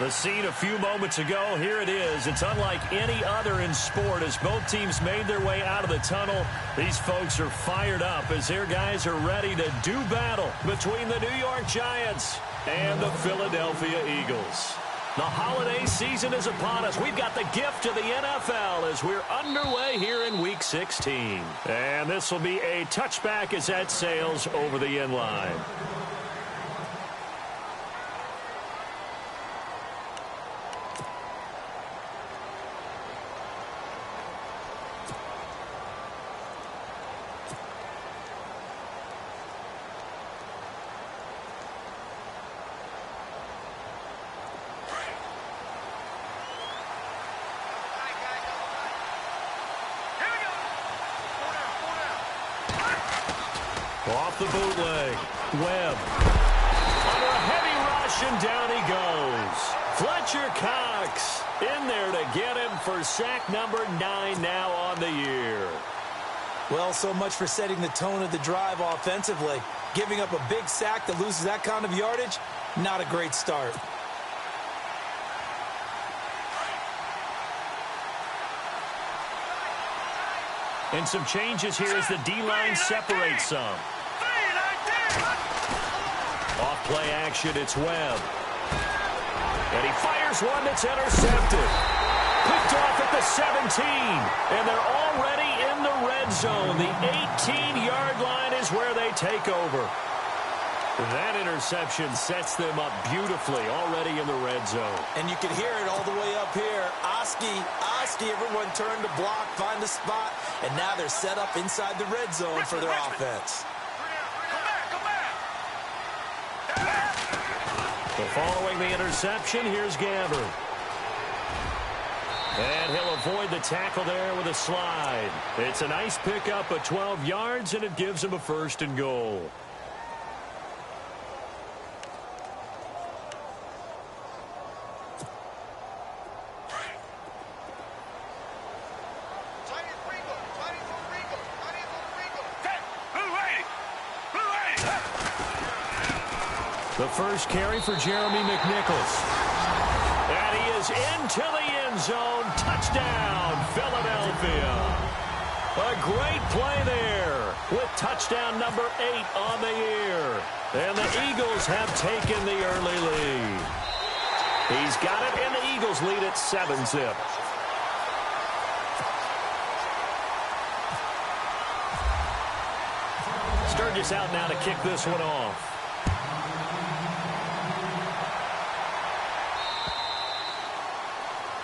The scene a few moments ago, here it is. It's unlike any other in sport as both teams made their way out of the tunnel. These folks are fired up as their guys are ready to do battle between the New York Giants and the Philadelphia Eagles. The holiday season is upon us. We've got the gift of the NFL as we're underway here in Week 16. And this will be a touchback as that sails over the end line. Off the bootleg. Webb. Under a heavy rush, and down he goes. Fletcher Cox in there to get him for sack number 9 now on the year. Well, so much for setting the tone of the drive offensively. Giving up a big sack that loses that kind of yardage, not a great start. And some changes here as the D-line separates some. Off play action, it's Webb. And he fires one that's intercepted. Picked off at the 17. And they're already in the red zone. The 18-yard line is where they take over. That interception sets them up beautifully already in the red zone. And you can hear it all the way up here. Oski, everyone turned to block, find a spot, and now they're set up inside the red zone for their offense. So following the interception, here's Gabbard. And he'll avoid the tackle there with a slide. It's a nice pickup of 12 yards, and it gives him a 1st and goal. The first carry for Jeremy McNichols. And he is into the end zone. Touchdown, Philadelphia. A great play there with touchdown number 8 on the year. And the Eagles have taken the early lead. He's got it, and the Eagles lead at 7-zip. Sturgis out now to kick this one off.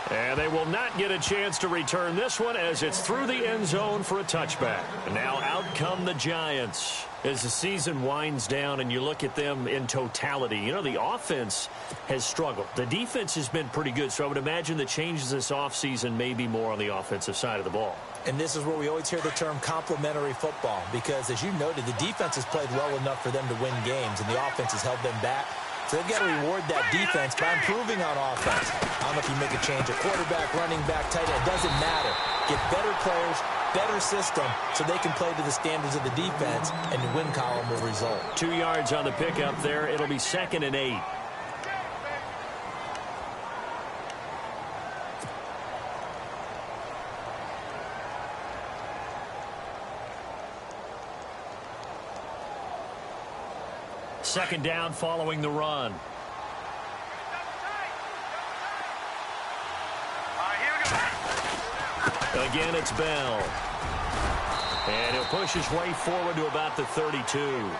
And they will not get a chance to return this one as it's through the end zone for a touchback. And now out come the Giants as the season winds down and you look at them in totality. You know, the offense has struggled. The defense has been pretty good, so I would imagine the changes this offseason may be more on the offensive side of the ball. And this is where we always hear the term complementary football because, as you noted, the defense has played well enough for them to win games, and the offense has held them back. So they've got to reward that defense by improving on offense. I don't know if you make a change, a quarterback, running back, tight end, it doesn't matter. Get better players, better system, so they can play to the standards of the defense, and the win column will result. 2 yards on the pickup there. It'll be 2nd and 8. Second down following the run. Again, it's Bell. And he'll push his way forward to about the 32.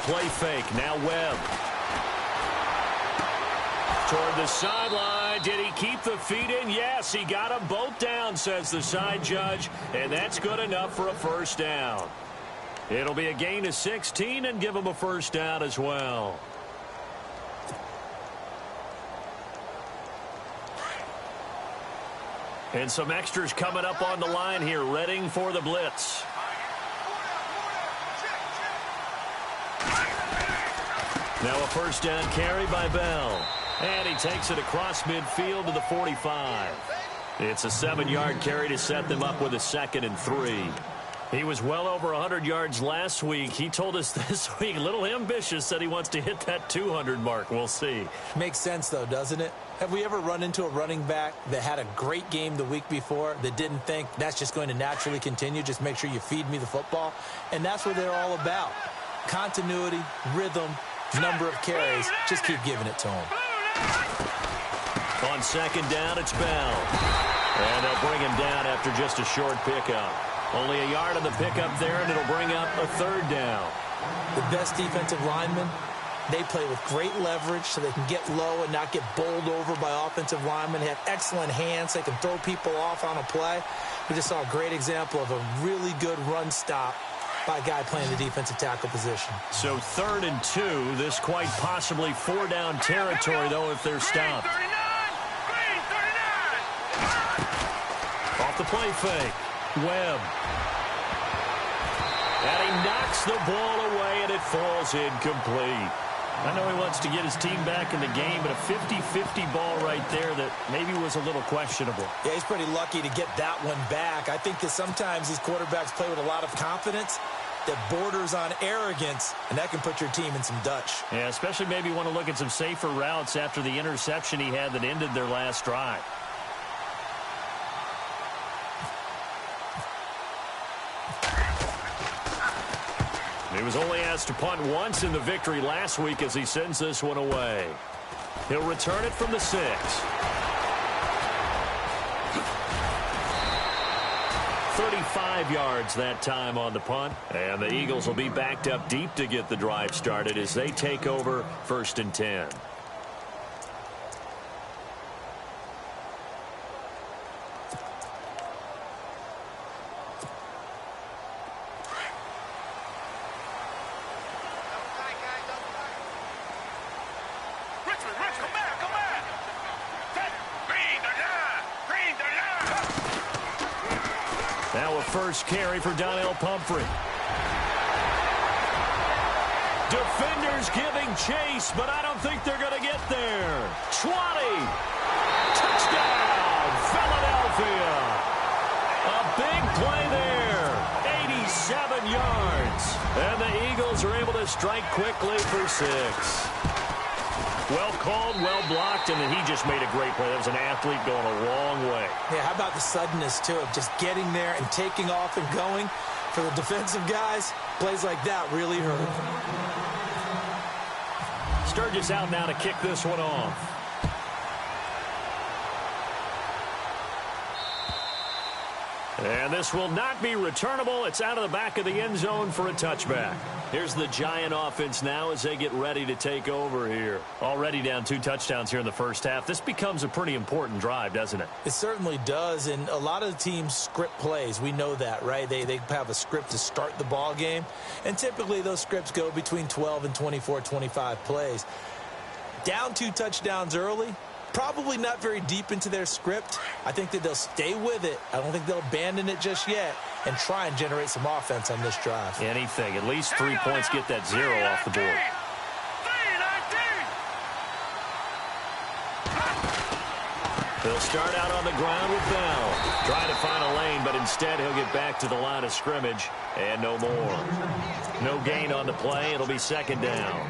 Play fake. Now Webb. Toward the sideline. Did he keep the feet in? Yes, he got them both down, says the side judge. And that's good enough for a 1st down. It'll be a gain of 16 and give him a 1st down as well. And some extras coming up on the line here, readying for the blitz. Now a first down carry by Bell. And he takes it across midfield to the 45. It's a 7-yard carry to set them up with a 2nd and 3. He was well over 100 yards last week. He told us this week, a little ambitious, said he wants to hit that 200 mark. We'll see. Makes sense, though, doesn't it? Have we ever run into a running back that had a great game the week before that didn't think that's just going to naturally continue? Just make sure you feed me the football. And that's what they're all about. Continuity, rhythm, number of carries. Just keep giving it to him. On 2nd down, it's Bell. And they'll bring him down after just a short pickup. Only a yard on the pickup there, and it'll bring up a 3rd down. The best defensive linemen, they play with great leverage so they can get low and not get bowled over by offensive linemen. They have excellent hands. They can throw people off on a play. We just saw a great example of a really good run stop by a guy playing the defensive tackle position. So 3rd and 2, this quite possibly 4-down territory, though, if they're stopped. Off the play fake. Webb. And he knocks the ball away, and it falls incomplete. I know he wants to get his team back in the game, but a 50-50 ball right there that maybe was a little questionable. Yeah, he's pretty lucky to get that one back. I think that sometimes these quarterbacks play with a lot of confidence that borders on arrogance, and that can put your team in some Dutch. Yeah, especially maybe want to look at some safer routes after the interception he had that ended their last drive. He was only asked to punt once in the victory last week as he sends this one away. He'll return it from the 6. 35 yards that time on the punt. And the Eagles will be backed up deep to get the drive started as they take over 1st and 10. Now a first carry for Donnell Pumphrey. Defenders giving chase, but I don't think they're going to get there. 20. Touchdown, Philadelphia. A big play there. 87 yards. And the Eagles are able to strike quickly for 6. Well called, well blocked, and then he just made a great play. That was an athlete going a long way. Yeah, how about the suddenness, too, of just getting there and taking off and going? For the defensive guys, plays like that really hurt. Sturgis out now to kick this one off. And this will not be returnable. It's out of the back of the end zone for a touchback. Here's the Giant offense now as they get ready to take over here. Already down 2 touchdowns here in the first half. This becomes a pretty important drive, doesn't it? It certainly does, and a lot of the teams script plays. We know that, right? They have a script to start the ball game, and typically those scripts go between 12 and 24, 25 plays. Down 2 touchdowns early, probably not very deep into their script. I think that they'll stay with it. I don't think they'll abandon it just yet and try and generate some offense on this drive. Anything. At least 3 points, get that 0 off the board. They'll start out on the ground with Bell. Trying to find a lane, but instead he'll get back to the line of scrimmage and no more. No gain on the play. It'll be 2nd down.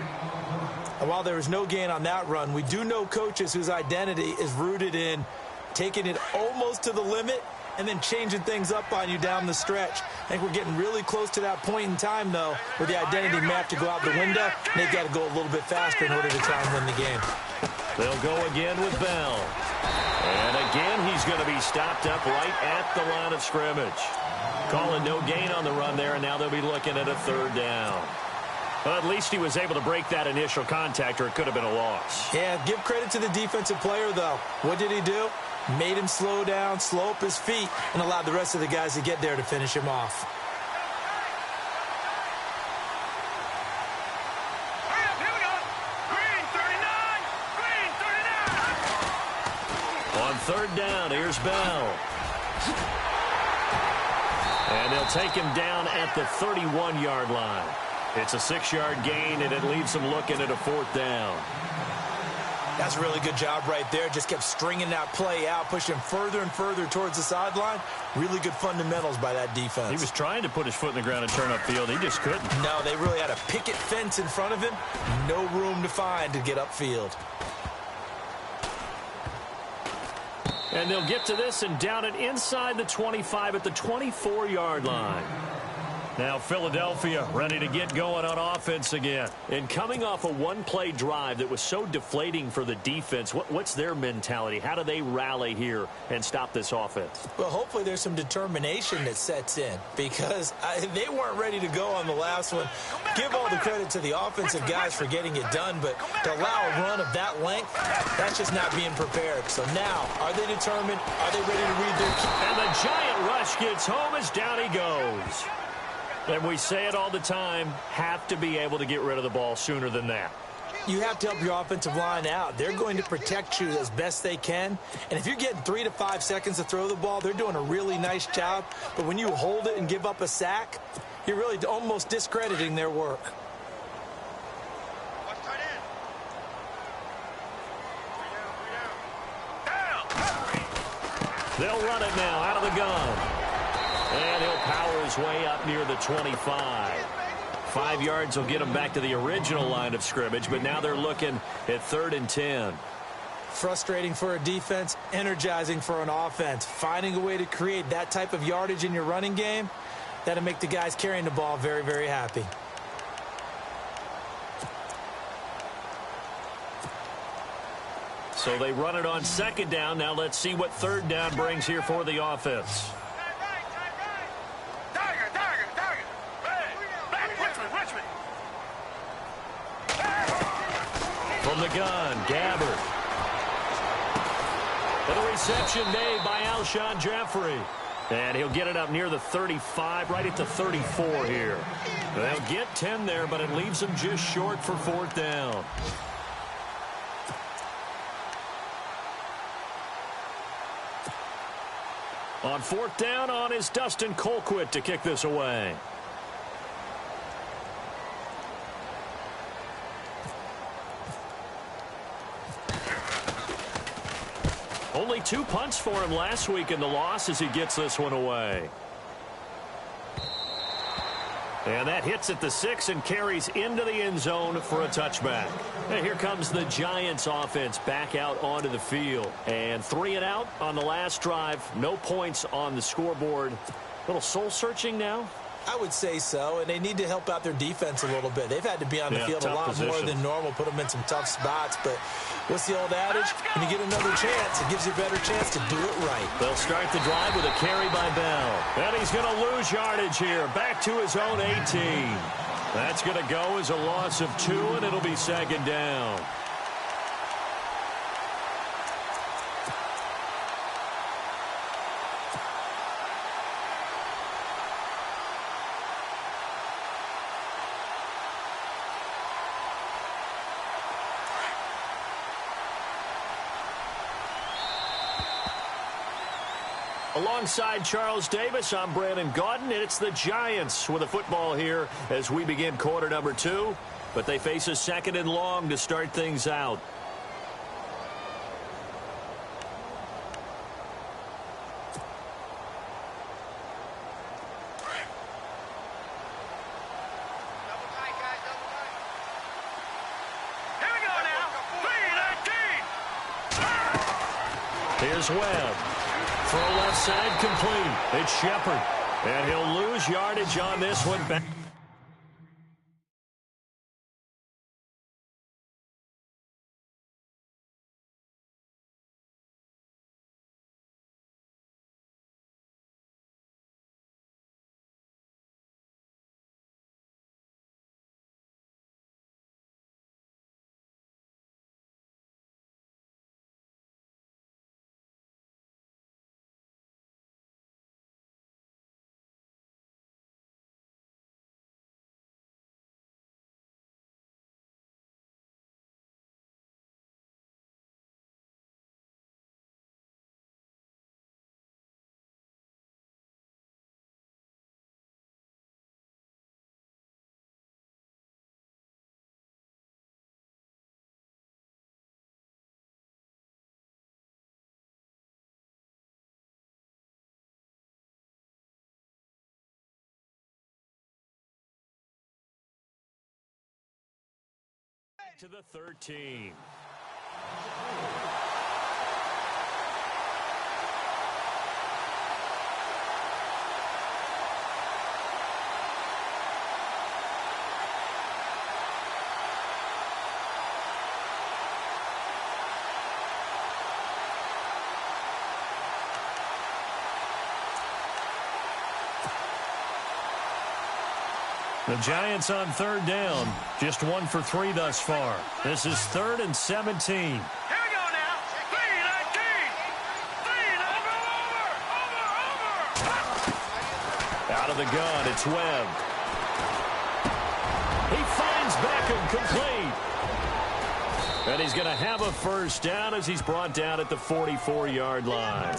And while there is no gain on that run, we do know coaches whose identity is rooted in taking it almost to the limit and then changing things up on you down the stretch. I think we're getting really close to that point in time, though, where the identity may have to go out the window, and they've got to go a little bit faster in order to try and win the game. They'll go again with Bell. And again, he's going to be stopped up right at the line of scrimmage. Calling no gain on the run there, and now they'll be looking at a 3rd down. Well, at least he was able to break that initial contact, or it could have been a loss. Yeah, give credit to the defensive player, though. What did he do? Made him slow down, slow up his feet, and allowed the rest of the guys to get there to finish him off. On 3rd down, here's Bell. And they'll take him down at the 31-yard line. It's a 6-yard gain, and it leaves them looking at a 4th down. That's a really good job right there. Just kept stringing that play out, pushing further and further towards the sideline. Really good fundamentals by that defense. He was trying to put his foot in the ground and turn upfield. He just couldn't. No, they really had a picket fence in front of him. No room to find to get upfield. And they'll get to this and down it inside the 25 at the 24-yard line. Now Philadelphia ready to get going on offense again. And coming off a one-play drive that was so deflating for the defense, what's their mentality? How do they rally here and stop this offense? Well, hopefully there's some determination that sets in because they weren't ready to go on the last one. Give all the credit to the offensive guys for getting it done, but to allow a run of that length, that's just not being prepared. So now, are they determined? Are they ready to read their key? And the giant rush gets home as down he goes. And we say it all the time, have to be able to get rid of the ball sooner than that. You have to help your offensive line out. They're going to protect you as best they can. And if you're getting 3 to 5 seconds to throw the ball, they're doing a really nice job. But when you hold it and give up a sack, you're really almost discrediting their work. They'll run it now out of the gun. And he'll power his way up near the 25. 5 yards will get him back to the original line of scrimmage, but now they're looking at 3rd and 10. Frustrating for a defense, energizing for an offense. Finding a way to create that type of yardage in your running game, that'll make the guys carrying the ball very, very happy. So they run it on 2nd down. Now let's see what 3rd down brings here for the offense. From the gun, Gabbard. And a reception made by Alshon Jeffrey. And he'll get it up near the 35, right at the 34 here. They'll get 10 there, but it leaves them just short for 4th down. On 4th down on is Dustin Colquitt to kick this away. Only 2 punts for him last week in the loss as he gets this one away. And that hits at the 6 and carries into the end zone for a touchback. And here comes the Giants offense back out onto the field. And 3 and out on the last drive. No points on the scoreboard. A little soul-searching now. I would say so, and they need to help out their defense a little bit. They've had to be on the field a lot more than normal, put them in some tough spots. But what's the old adage? When you get another chance, it gives you a better chance to do it right. They'll start the drive with a carry by Bell. And he's going to lose yardage here, back to his own 18. That's going to go as a loss of 2, and it'll be 2nd down. Alongside Charles Davis, I'm Brandon Gaudin, and it's the Giants with a football here as we begin quarter number 2. But they face a 2nd and long to start things out. Here we go now. 3-19. Here's Webb. Throw left side complete. It's Shepard. And he'll lose yardage on this one. Back To the 13. The Giants on third down. Just 1 for 3 thus far. This is 3rd and 17. Here we go now. 3-19. Over. Out of the gun, it's Webb. He finds Beckham complete. And he's going to have a first down as he's brought down at the 44-yard line.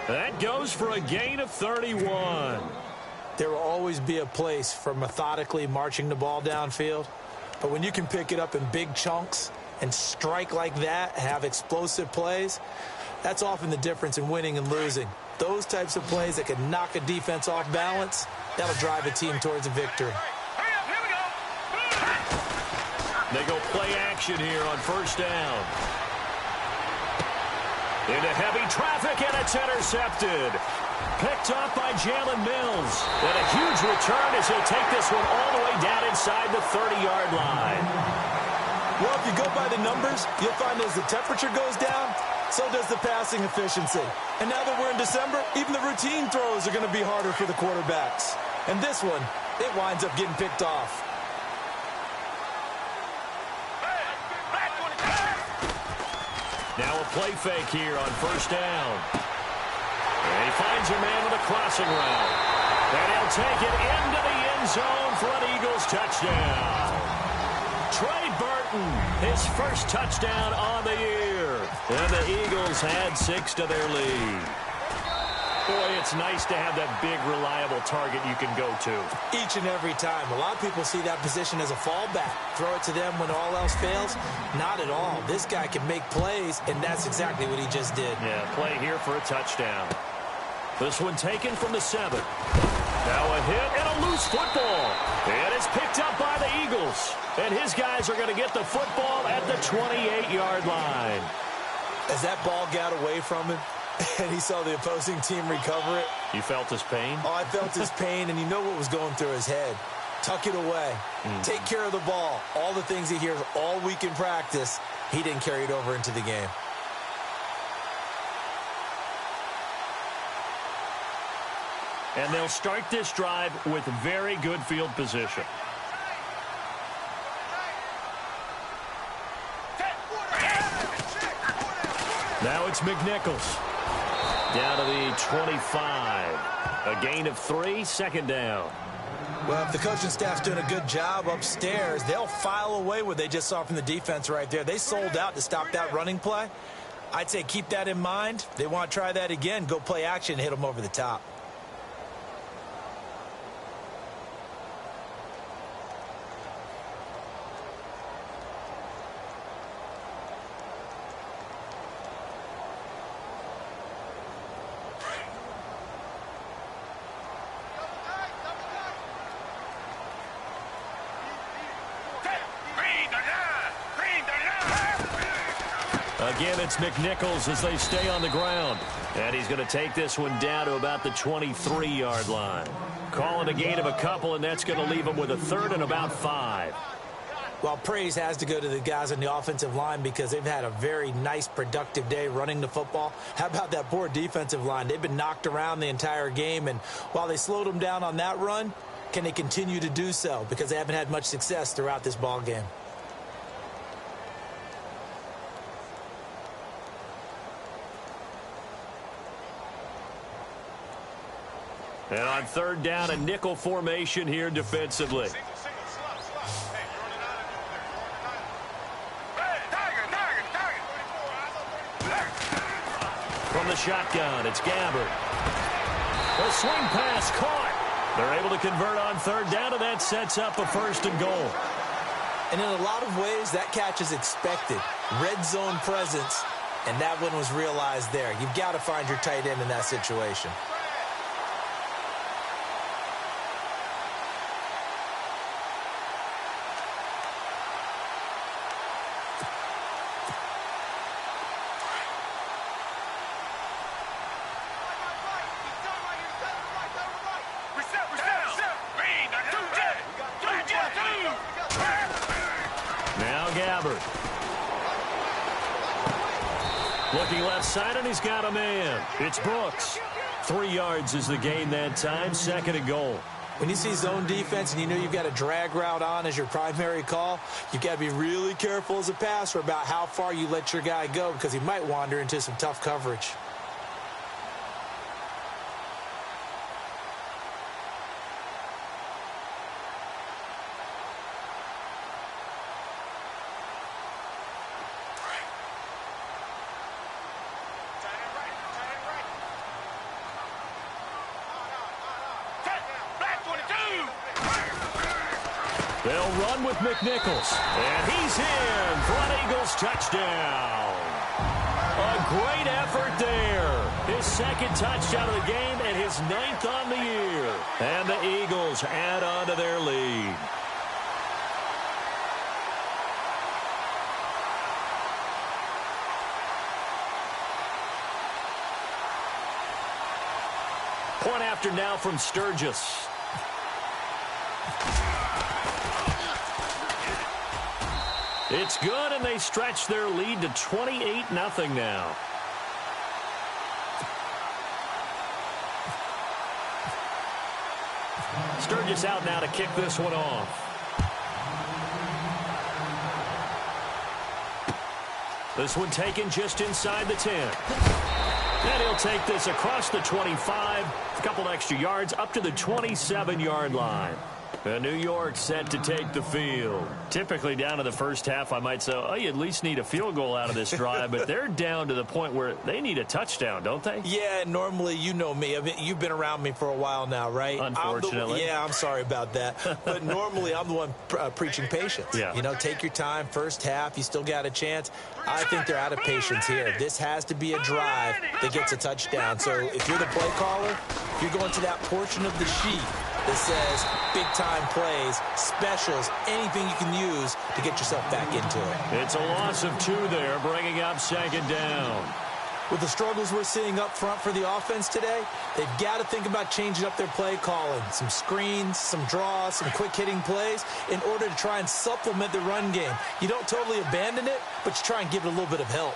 That goes for a gain of 31. There will always be a place for methodically marching the ball downfield. But when you can pick it up in big chunks and strike like that, have explosive plays, that's often the difference in winning and losing. Those types of plays that can knock a defense off balance, that'll drive a team towards a victory. Hurry up, here we go. They go play action here on first down. Into heavy traffic, and it's intercepted. Picked off by Jalen Mills. And a huge return as he'll take this one all the way down inside the 30-yard line. Well, if you go by the numbers, you'll find as the temperature goes down, so does the passing efficiency. And now that we're in December, even the routine throws are going to be harder for the quarterbacks. And this one, it winds up getting picked off. Now a play fake here on first down. And he finds a man with a crossing route. And he'll take it into the end zone for an Eagles touchdown. Trey Burton, his first touchdown on the year. And the Eagles add 6 to their lead. Boy, it's nice to have that big, reliable target you can go to. Each and every time. A lot of people see that position as a fallback. Throw it to them when all else fails. Not at all. This guy can make plays, and that's exactly what he just did. Yeah, play here for a touchdown. This one taken from the 7. Now a hit and a loose football. And it's picked up by the Eagles. And his guys are going to get the football at the 28-yard line. As that ball got away from him, and he saw the opposing team recover it. You felt his pain? Oh, I felt his pain, and you know what was going through his head. Tuck it away. Take care of the ball. All the things he hears all week in practice, he didn't carry it over into the game. And they'll start this drive with very good field position. Now it's McNichols. Down to the 25. A gain of 3, second down. Well, if the coaching staff's doing a good job upstairs, they'll file away what they just saw from the defense right there. They sold out to stop that running play. I'd say keep that in mind. If they want to try that again, go play action and hit them over the top. Again, it's McNichols as they stay on the ground. And he's going to take this one down to about the 23-yard line. Calling a gain of a couple, and that's going to leave him with a 3rd and about 5. Well, praise has to go to the guys on the offensive line because they've had a very nice, productive day running the football. How about that poor defensive line? They've been knocked around the entire game, and while they slowed them down on that run, can they continue to do so? Because they haven't had much success throughout this ball game. And on third down, a nickel formation here defensively. From the shotgun, it's Gabbard. The swing pass caught. They're able to convert on third down, and that sets up a 1st and goal. And in a lot of ways, that catch is expected. Red zone presence, and that one was realized there. You've got to find your tight end in that situation. Gabbard. Looking left side, and he's got a man. It's Brooks. 3 yards is the gain that time, 2nd and goal. When you see zone defense and you know you've got a drag route on as your primary call, you've got to be really careful as a passer about how far you let your guy go because he might wander into some tough coverage. They'll run with McNichols. And he's in for an Eagles touchdown. A great effort there. His 2nd touchdown of the game and his 9th on the year. And the Eagles add on to their lead. Point after now from Sturgis. It's good, and they stretch their lead to 28-0 now. Sturgis out now to kick this one off. This one taken just inside the 10. And he'll take this across the 25, a couple extra yards, up to the 27-yard line. And New York set to take the field. Typically down to the first half, I might say, oh, you at least need a field goal out of this drive. But they're down to the point where they need a touchdown, don't they? Yeah, normally, you know me. I mean, you've been around me for a while now, right? Unfortunately. I'm sorry about that. But normally, I'm the one preaching patience. Yeah. You know, take your time. First half, you still got a chance. I think they're out of patience here. This has to be a drive that gets a touchdown. So if you're the play caller, you're going to that portion of the sheet that says big-time plays, specials, anything you can use to get yourself back into it. It's a loss of 2 there, bringing up 2nd down. With the struggles we're seeing up front for the offense today, they've got to think about changing up their play calling. Some screens, some draws, some quick-hitting plays in order to try and supplement the run game. You don't totally abandon it, but you try and give it a little bit of help.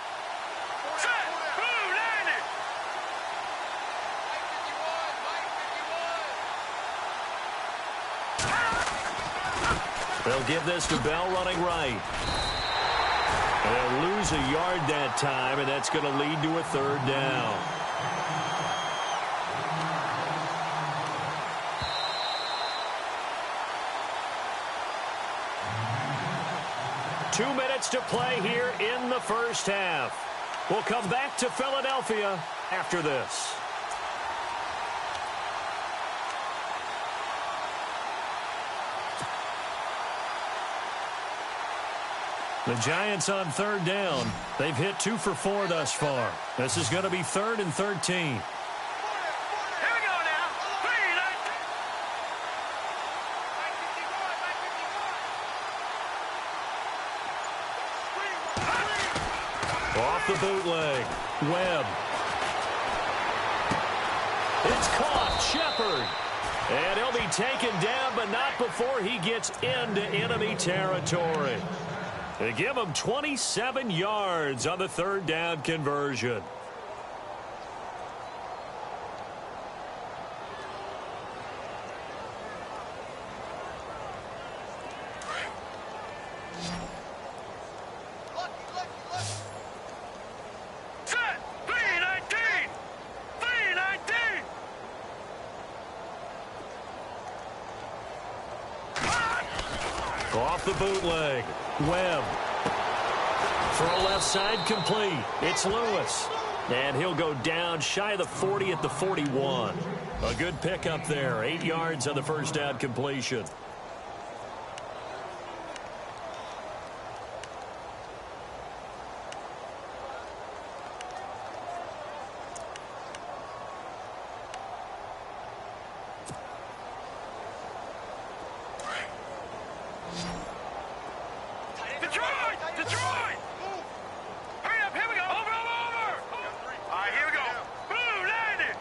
They'll give this to Bell running right. They'll lose a yard that time, and that's going to lead to a 3rd down. Two minutes to play here in the first half. We'll come back to Philadelphia after this. The Giants on 3rd down. They've hit 2 for 4 thus far. This is going to be 3rd and 13. Here we go now. 3, Off the bootleg. Webb. It's caught. Shepard. And he'll be taken down, but not before he gets into enemy territory. They give him 27 yards on the 3rd down conversion. set, 319. 319. Off the bootleg. Webb. Throw left side complete. It's Lewis. And he'll go down shy of the 40 at the 41. A good pickup there. 8 yards on the first down completion. Detroit! Hurry up, here we go. Over. All right, here we go. Boom, landed.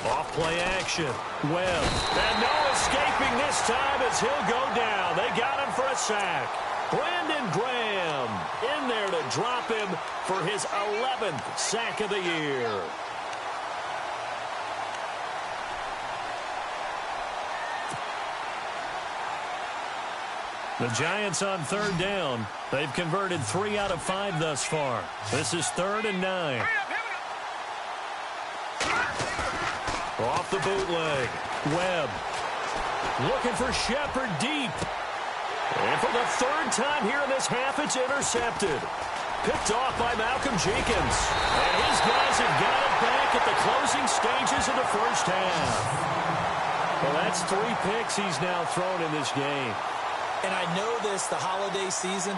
Off play action. Webb. And no escaping this time as he'll go down. They got him for a sack. Brandon Graham in there to drop him for his 11th sack of the year. The Giants on third down. They've converted 3 out of 5 thus far. This is 3rd and 9. Off the bootleg. Webb looking for Shepard deep. And for the 3rd time here in this half, it's intercepted. Picked off by Malcolm Jenkins. And his guys have got it back at the closing stages of the first half. Well, that's 3 picks he's now thrown in this game. And I know this, the holiday season,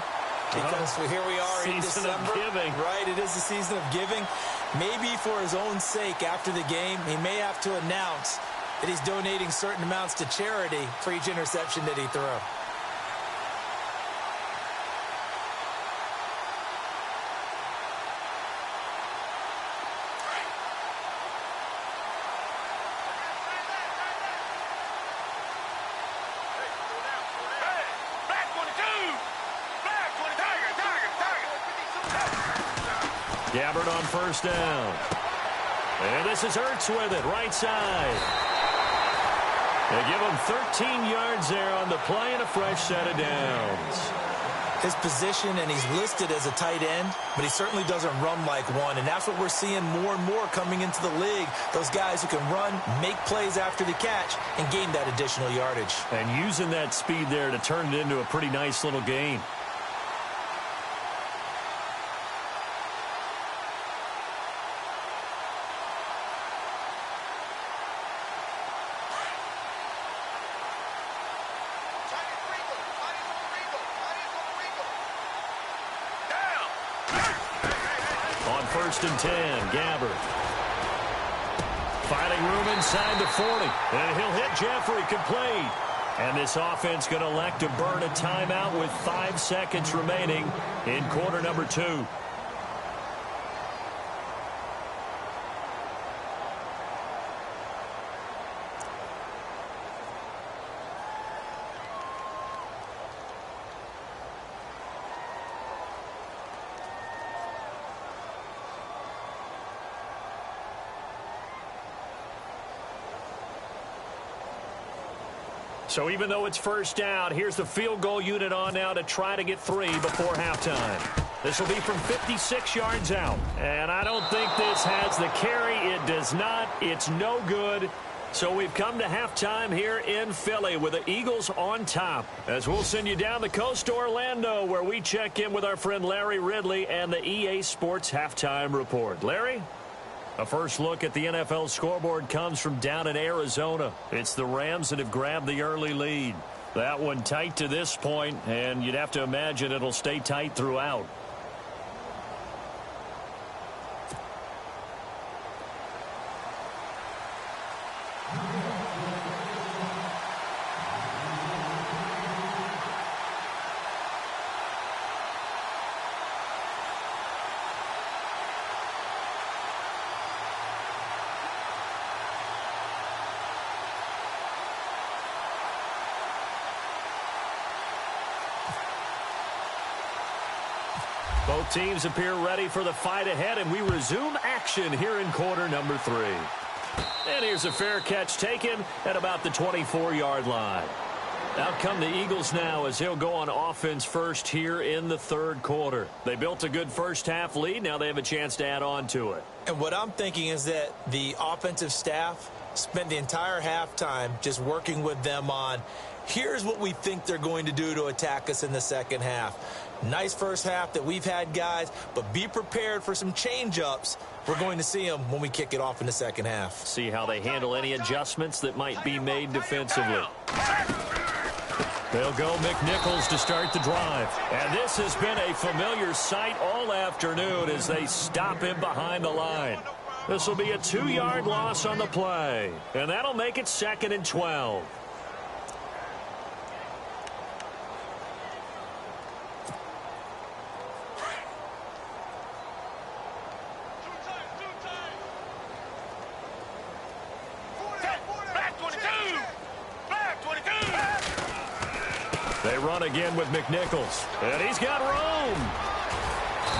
because here we are in December. Season of giving. Right, it is the season of giving. Maybe for his own sake after the game, he may have to announce that he's donating certain amounts to charity for each interception that he threw. Gabbard on first down. And this is Ertz with it, right side. They give him 13 yards there on the play and a fresh set of downs. His position, and he's listed as a tight end, but he certainly doesn't run like one, and that's what we're seeing more and more coming into the league. Those guys who can run, make plays after the catch, and gain that additional yardage. And using that speed there to turn it into a pretty nice little game. First and 10, Gabbard. Finding room inside the 40. And he'll hit Jeffrey, complete. And this offense going to elect to burn a timeout with 5 seconds remaining in quarter number 2. So even though it's first down, here's the field goal unit on now to try to get 3 before halftime. This will be from 56 yards out. And I don't think this has the carry. It does not. It's no good. So we've come to halftime here in Philly with the Eagles on top. As we'll send you down the coast to Orlando, where we check in with our friend Larry Ridley and the EA Sports Halftime Report. Larry? A first look at the NFL scoreboard comes from down in Arizona. It's the Rams that have grabbed the early lead. That one tight to this point, and you'd have to imagine it'll stay tight throughout. Both teams appear ready for the fight ahead, and we resume action here in quarter number 3. And here's a fair catch taken at about the 24-yard line. Out come the Eagles now as they'll go on offense first here in the 3rd quarter. They built a good first half lead. Now they have a chance to add on to it. And what I'm thinking is that the offensive staff spent the entire halftime just working with them on, here's what we think they're going to do to attack us in the second half. Nice first half that we've had, guys, but be prepared for some change-ups. We're going to see them when we kick it off in the second half. See how they handle any adjustments that might be made defensively. They'll go McNichols to start the drive. And this has been a familiar sight all afternoon as they stop him behind the line. This will be a 2-yard loss on the play. And that'll make it 2nd and 12. They run again with McNichols. And he's got room.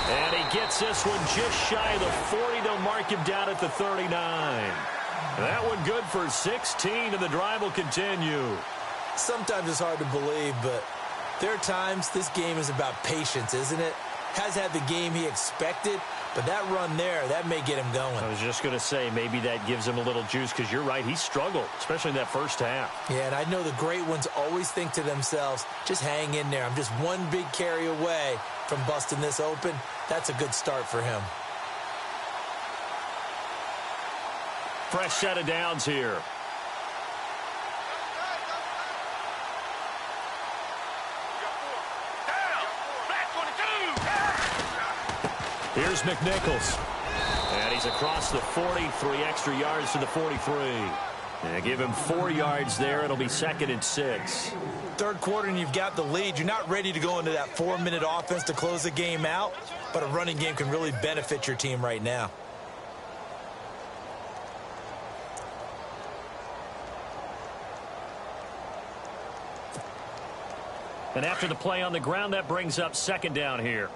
And he gets this one just shy of the 40. They'll mark him down at the 39. That one good for 16, and the drive will continue. Sometimes it's hard to believe, but there are times this game is about patience, isn't it? Has had the game he expected, but that run there, that may get him going. I was just going to say, maybe that gives him a little juice, because you're right, he struggled, especially in that first half. Yeah, and I know the great ones always think to themselves, just hang in there. I'm just one big carry away from busting this open. That's a good start for him. Fresh set of downs here. Here's McNichols. And he's across the 40, 3 extra yards to the 43. And give him 4 yards there. It'll be 2nd and 6. Third quarter and you've got the lead. You're not ready to go into that 4-minute offense to close the game out, but a running game can really benefit your team right now. And after the play on the ground, that brings up 2nd down here.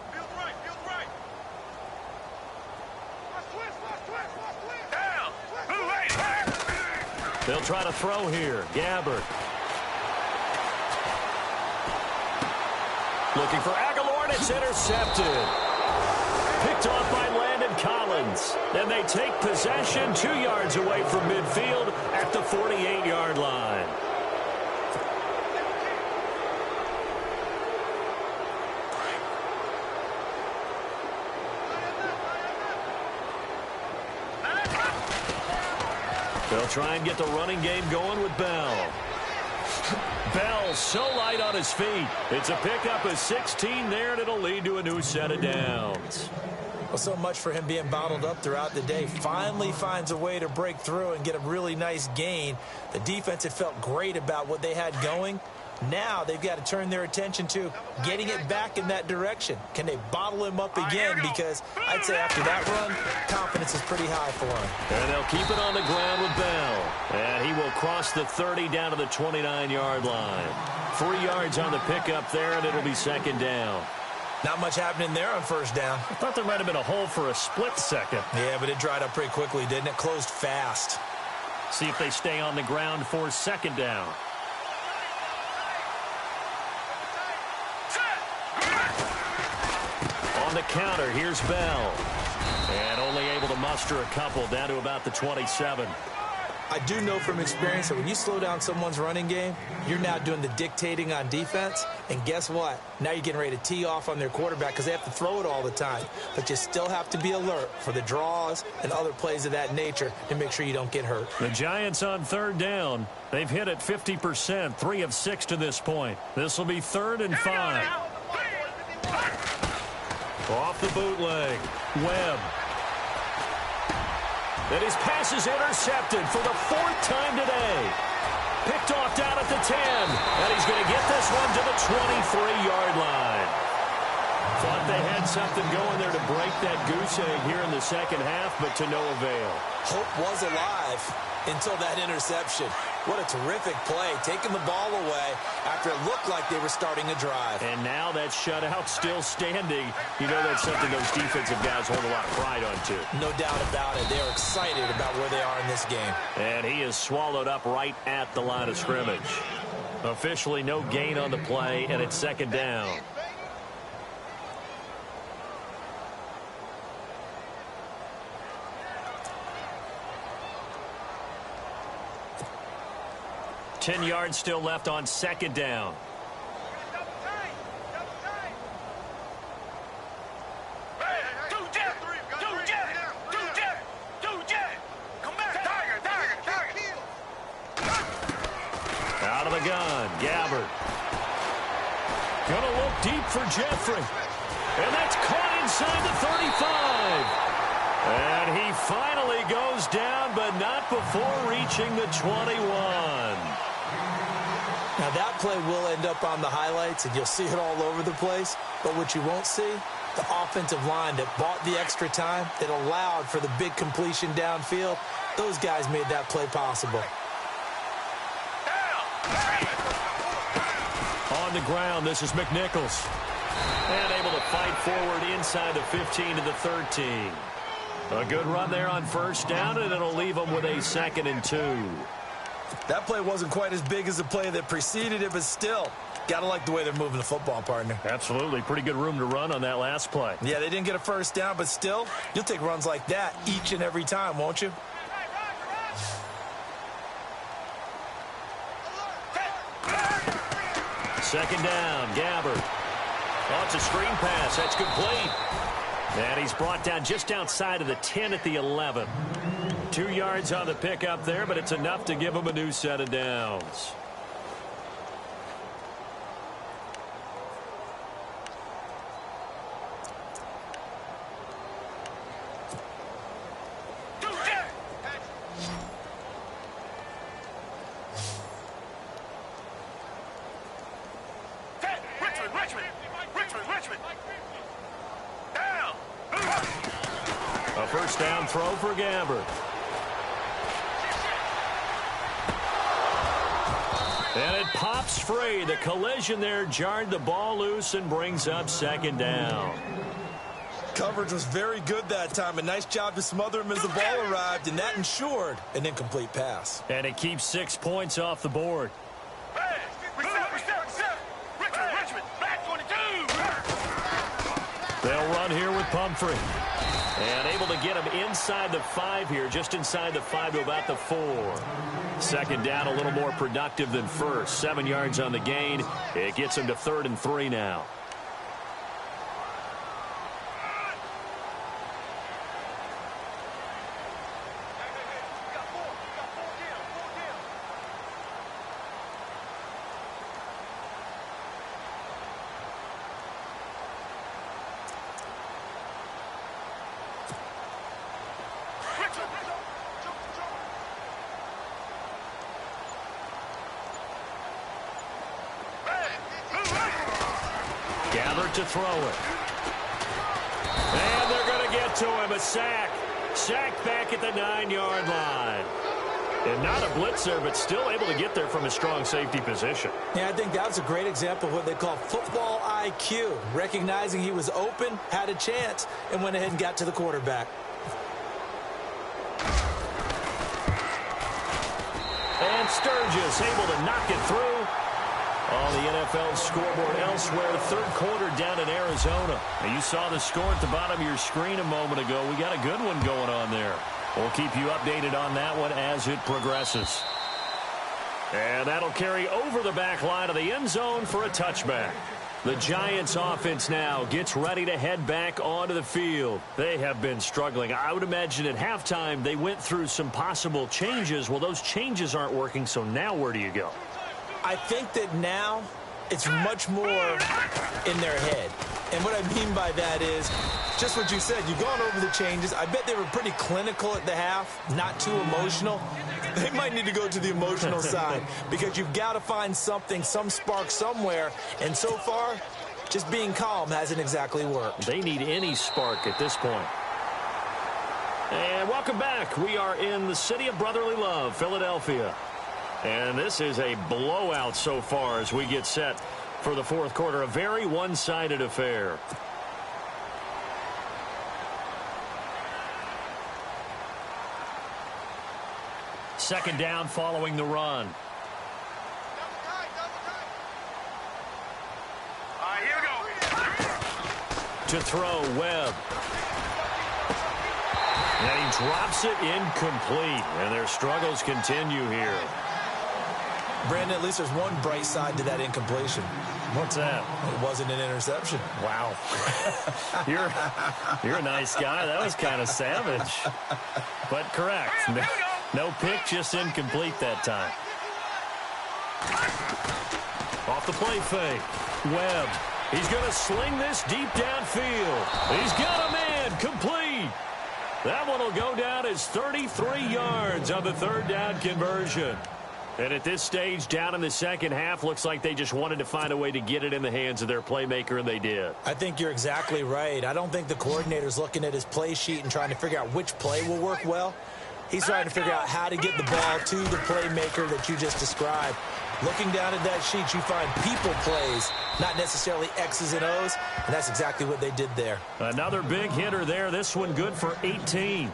They'll try to throw here. Gabbert. Looking for Aguilar, and it's intercepted. Picked off by Landon Collins. Then they take possession 2 yards away from midfield at the 48-yard line. They'll try and get the running game going with Bell. Bell so light on his feet. It's a pickup of 16 there, and it'll lead to a new set of downs. Well, so much for him being bottled up throughout the day. Finally finds a way to break through and get a really nice gain. The defense had felt great about what they had going. Now they've got to turn their attention to getting it back in that direction. Can they bottle him up again? Because I'd say after that run, confidence is pretty high for him. And they'll keep it on the ground with Bell. And he will cross the 30 down to the 29-yard line. 3 yards on the pickup there, and it'll be 2nd down. Not much happening there on 1st down. I thought there might have been a hole for a split second. Yeah, but it dried up pretty quickly, didn't it? Closed fast. See if they stay on the ground for 2nd down. On the counter, here's Bell. And only able to muster a couple down to about the 27. I do know from experience that when you slow down someone's running game, you're now doing the dictating on defense. And guess what? Now you're getting ready to tee off on their quarterback because they have to throw it all the time. But you still have to be alert for the draws and other plays of that nature to make sure you don't get hurt. The Giants on 3rd down. They've hit it 50%, 3 of 6 to this point. This will be 3rd and 5. Off the bootleg. Webb. And his pass is intercepted for the 4th time today. Picked off down at the 10. And he's going to get this one to the 23-yard line. Thought they had something going there to break that goose egg here in the 2nd half, but to no avail. Hope was alive until that interception. What a terrific play, taking the ball away after it looked like they were starting a drive. And now that shutout still standing. You know that's something those defensive guys hold a lot of pride on, too. No doubt about it. They're excited about where they are in this game. And he is swallowed up right at the line of scrimmage. Officially no gain on the play, and it's 2nd down. Ten yards still left on 2nd down. Out of the gun, Gabbert. Gonna look deep for Jeffrey. And that's caught inside the 35. And he finally goes down, but not before reaching the 21. Now, that play will end up on the highlights, and you'll see it all over the place. But what you won't see, the offensive line that bought the extra time, that allowed for the big completion downfield, those guys made that play possible. On on the ground. This is McNichols. And able to fight forward inside the 15 to the 13. A good run there on first down, and it'll leave them with a 2nd and 2. That play wasn't quite as big as the play that preceded it, but still, got to like the way they're moving the football, partner. Absolutely. Pretty good room to run on that last play. Yeah, they didn't get a first down, but still, you'll take runs like that each and every time, won't you? Second down, Gabbard. Oh, it's a screen pass. That's complete. And he's brought down just outside of the 10 at the 11. 2 yards on the pickup there, but it's enough to give him a new set of downs. A first down throw for Gabbard. And it pops free. The collision there jarred the ball loose and brings up 2nd down. Coverage was very good that time. A nice job to smother him as the ball arrived, and that ensured an incomplete pass. And it keeps 6 points off the board. They'll run here with Pumphrey. And able to get him inside the 5 here, just inside the 5 to about the 4. 2nd down, a little more productive than first. 7 yards on the gain. It gets him to 3rd and 3 now. Gabbard to throw it. And they're going to get to him. A sack. Sacked back at the 9-yard line. And not a blitzer, but still able to get there from a strong safety position. Yeah, I think that was a great example of what they call football IQ. Recognizing he was open, had a chance, and went ahead and got to the quarterback. And Sturgis able to knock it through. On the NFL scoreboard elsewhere, 3rd quarter down in Arizona. Now, you saw the score at the bottom of your screen a moment ago. We got a good one going on there. We'll keep you updated on that one as it progresses. And that'll carry over the back line of the end zone for a touchback. The Giants offense now gets ready to head back onto the field. They have been struggling. I would imagine at halftime they went through some possible changes. Well, those changes aren't working, so now where do you go? I think that now it's much more in their head. And what I mean by that is just what you said. You've gone over the changes. I bet they were pretty clinical at the half, not too emotional. They might need to go to the emotional side because you've got to find something, some spark somewhere. And so far, just being calm hasn't exactly worked. They need any spark at this point. And welcome back. We are in the city of brotherly love, Philadelphia. And this is a blowout so far as we get set for the 4th quarter. A very one-sided affair. Second down following the run. Here we go. To throw, Webb. And he drops it incomplete. And their struggles continue here. Brandon, at least there's one bright side to that incompletion. What's that? It wasn't an interception. Wow. You're a nice guy. That was kind of savage. But correct. No pick, just incomplete that time. Off the play fake. Webb. He's going to sling this deep downfield. He's got a man. Complete. That one will go down as 33 yards on the 3rd down conversion. And at this stage, down in the second half, looks like they just wanted to find a way to get it in the hands of their playmaker, and they did. I think you're exactly right. I don't think the coordinator's looking at his play sheet and trying to figure out which play will work well. He's trying to figure out how to get the ball to the playmaker that you just described. Looking down at that sheet, you find people plays, not necessarily X's and O's, and that's exactly what they did there. Another big hitter there. This one good for 18.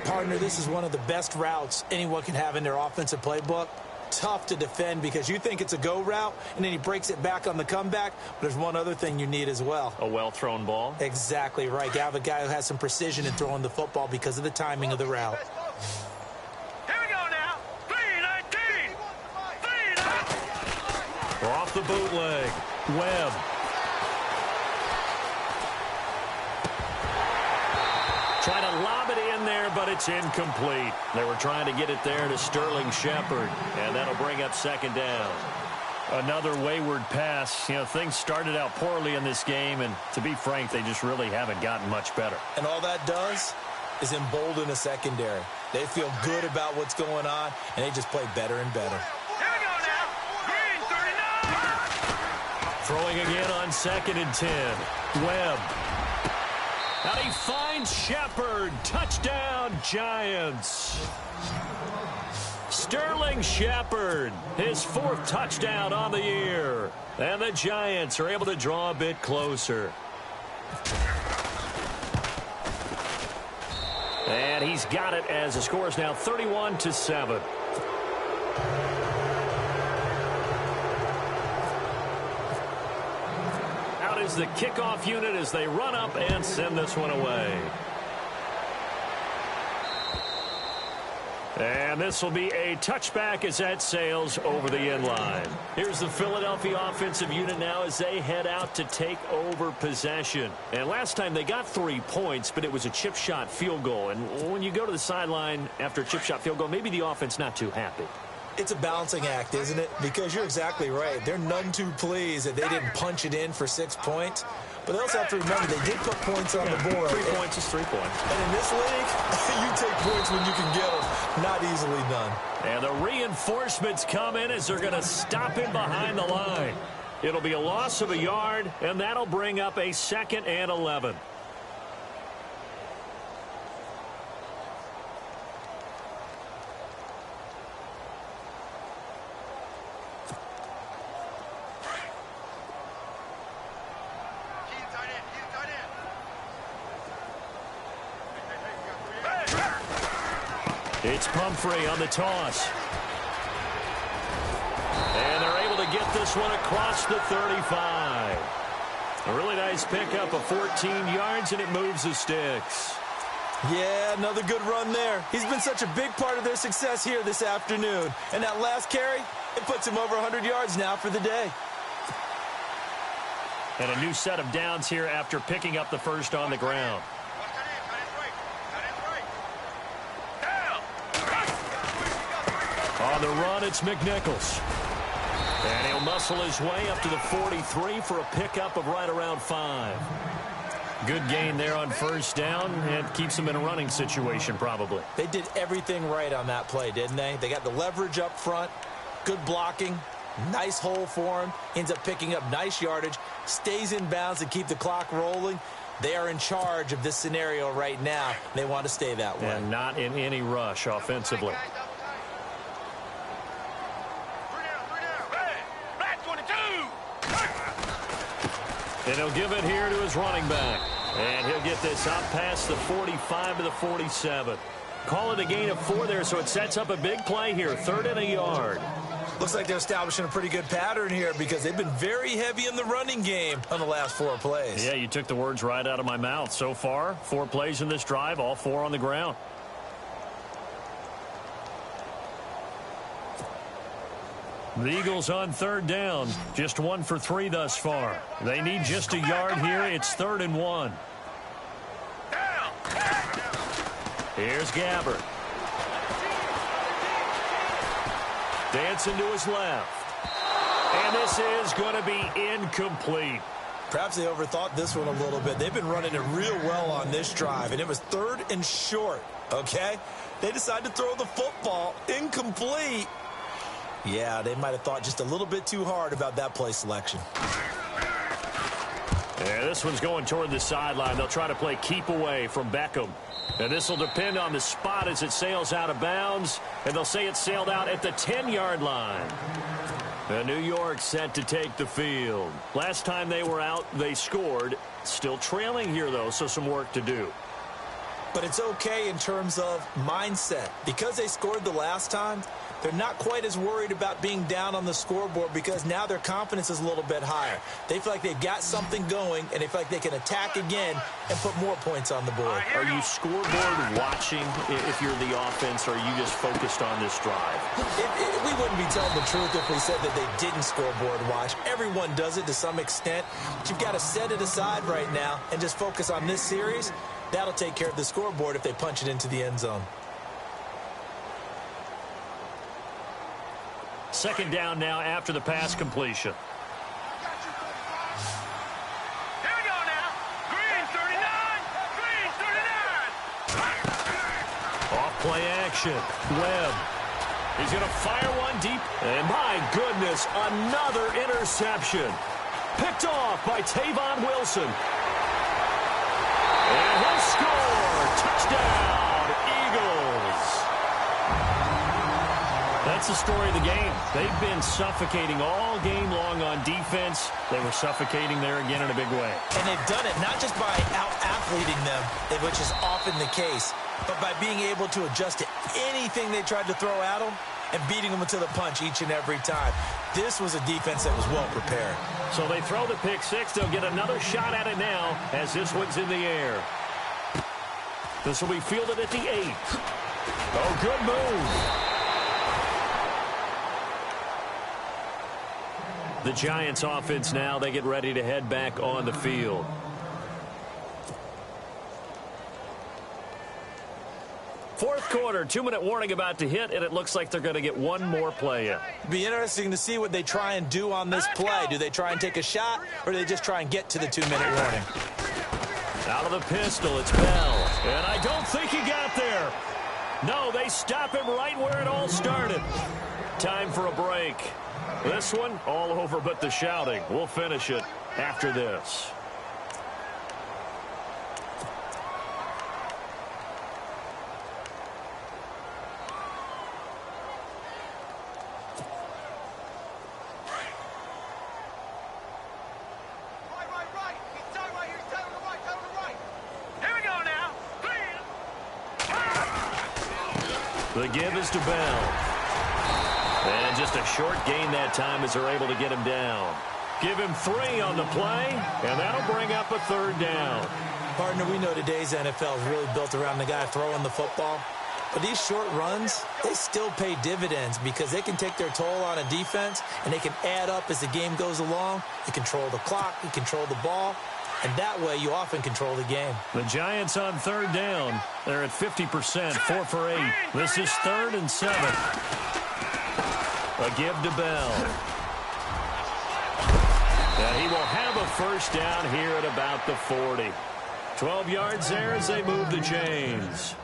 Partner, this is one of the best routes anyone can have in their offensive playbook. Tough to defend because you think it's a go route, and then he breaks it back on the comeback. But there's one other thing you need as well. A well-thrown ball. Exactly right. You have a guy who has some precision in throwing the football because of the timing of the route. Here we go now. 319. 319. Off the bootleg. Webb. Trying to lob it in there, but it's incomplete. They were trying to get it there to Sterling Shepard, and that'll bring up second down. Another wayward pass. You know, things started out poorly in this game, and to be frank, they just really haven't gotten much better. And all that does is embolden a secondary. They feel good about what's going on, and they just play better and better. Here we go now. Green 39. Throwing again on 2nd and 10. Webb. And he finds Shepard. Touchdown, Giants. Sterling Shepard, his 4th touchdown on the year. And the Giants are able to draw a bit closer. And he's got it as the score is now 31-7. Is the kickoff unit as they run up and send this one away. And this will be a touchback as that sails over the end line. Here's the Philadelphia offensive unit now as they head out to take over possession. And last time they got 3 points, but it was a chip shot field goal. And when you go to the sideline after a chip shot field goal, maybe the offense not too happy. It's a balancing act, isn't it? Because you're exactly right. They're none too pleased that they didn't punch it in for 6 points. But they also have to remember they did put points on the board. 3 points is 3 points. And in this league, you take points when you can get them. Not easily done. And the reinforcements come in as they're going to stop him behind the line. It'll be a loss of a yard, and that'll bring up a 2nd and 11. It's Pumphrey on the toss. And they're able to get this one across the 35. A really nice pickup of 14 yards, and it moves the sticks. Yeah, another good run there. He's been such a big part of their success here this afternoon. And that last carry, it puts him over 100 yards now for the day. And a new set of downs here after picking up the first on the ground. On the run, it's McNichols. And he'll muscle his way up to the 43 for a pickup of right around 5. Good gain there on first down, and keeps him in a running situation probably. They did everything right on that play, didn't they? They got the leverage up front, good blocking, nice hole for him, ends up picking up nice yardage, stays in bounds and keep the clock rolling. They are in charge of this scenario right now. They want to stay that way. And not in any rush offensively. And he'll give it here to his running back. And he'll get this out past the 45 to the 47. Call it a gain of 4 there, so it sets up a big play here. 3rd and a yard. Looks like they're establishing a pretty good pattern here because they've been very heavy in the running game on the last 4 plays. Yeah, you took the words right out of my mouth. So far, 4 plays in this drive, all 4 on the ground. The Eagles on 3rd down. Just 1 for 3 thus far. They need just a yard here. It's 3rd and 1. Here's Gabbert. Dancing to his left. And this is going to be incomplete. Perhaps they overthought this one a little bit. They've been running it real well on this drive, and it was 3rd and short, okay? They decided to throw the football incomplete. Yeah, they might have thought just a little bit too hard about that play selection. Yeah, this one's going toward the sideline. They'll try to play keep away from Beckham. And this will depend on the spot as it sails out of bounds. And they'll say it sailed out at the 10-yard line. And New York set to take the field. Last time they were out, they scored. Still trailing here, though, so some work to do. But it's okay in terms of mindset. Because they scored the last time, they're not quite as worried about being down on the scoreboard because now their confidence is a little bit higher. They feel like they've got something going, and they feel like they can attack again and put more points on the board. Are you scoreboard watching if you're the offense, or are you just focused on this drive? We wouldn't be telling the truth if we said that they didn't scoreboard watch. Everyone does it to some extent. But you've got to set it aside right now and just focus on this series. That'll take care of the scoreboard if they punch it into the end zone. Second down now after the pass completion. Here we go now. Green 39. Green 39. Off play action. Webb. He's going to fire one deep. And my goodness, another interception. Picked off by Tavon Wilson. And he'll score. Touchdown, Eagles. That's the story of the game. They've been suffocating all game long on defense. They were suffocating there again in a big way. And they've done it not just by out-athleting them, which is often the case, but by being able to adjust to anything they tried to throw at them and beating them to the punch each and every time. This was a defense that was well prepared. So they throw the pick six. They'll get another shot at it now as this one's in the air. This will be fielded at the 8. Oh, good move. The Giants offense now, they get ready to head back on the field. Fourth quarter, 2-minute warning about to hit, and it looks like they're going to get one more play in. Be interesting to see what they try and do on this play. Do they try and take a shot, or do they just try and get to the 2-minute warning? Out of the pistol, it's Bell. And I don't think he got there. No, they stop him right where it all started. Time for a break. This one, all over but the shouting. We'll finish it after this. Right. He's down right here. He's down on the right. Here we go now. The give is to Bell. And just a short gain that time as they're able to get him down. Give him 3 on the play, and that'll bring up a third down. Partner, we know today's NFL is really built around the guy throwing the football. But these short runs, they still pay dividends because they can take their toll on a defense, and they can add up as the game goes along. You control the clock, you control the ball, and that way you often control the game. The Giants on third down. They're at 50%, 4 for 8. This is 3rd and 7. A give to Bell. And he will have a first down here at about the 40. 12 yards there as they move the chains.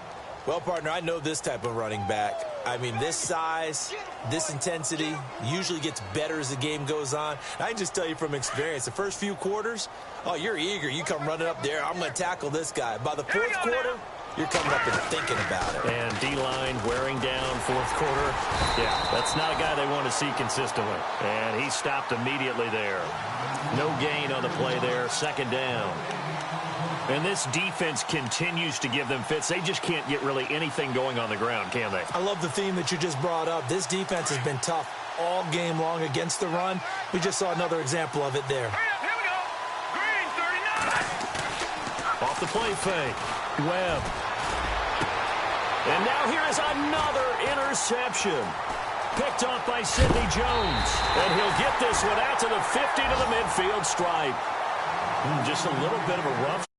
Well, partner, I know this type of running back. I mean, this size, this intensity usually gets better as the game goes on. I can just tell you from experience, the first few quarters, oh, you're eager. You come running up there. I'm going to tackle this guy. By the fourth quarter, you're coming up and thinking about it. And D-line wearing down fourth quarter. Yeah, that's not a guy they want to see consistently. And he stopped immediately there. No gain on the play there. Second down. And this defense continues to give them fits. They just can't get really anything going on the ground, can they? I love the theme that you just brought up. This defense has been tough all game long against the run. We just saw another example of it there. Here we go. Green 39. Off the play fake. Webb. And now here is another interception. Picked off by Sidney Jones. And he'll get this one out to the 50 to the midfield stripe. Just a little bit of a rough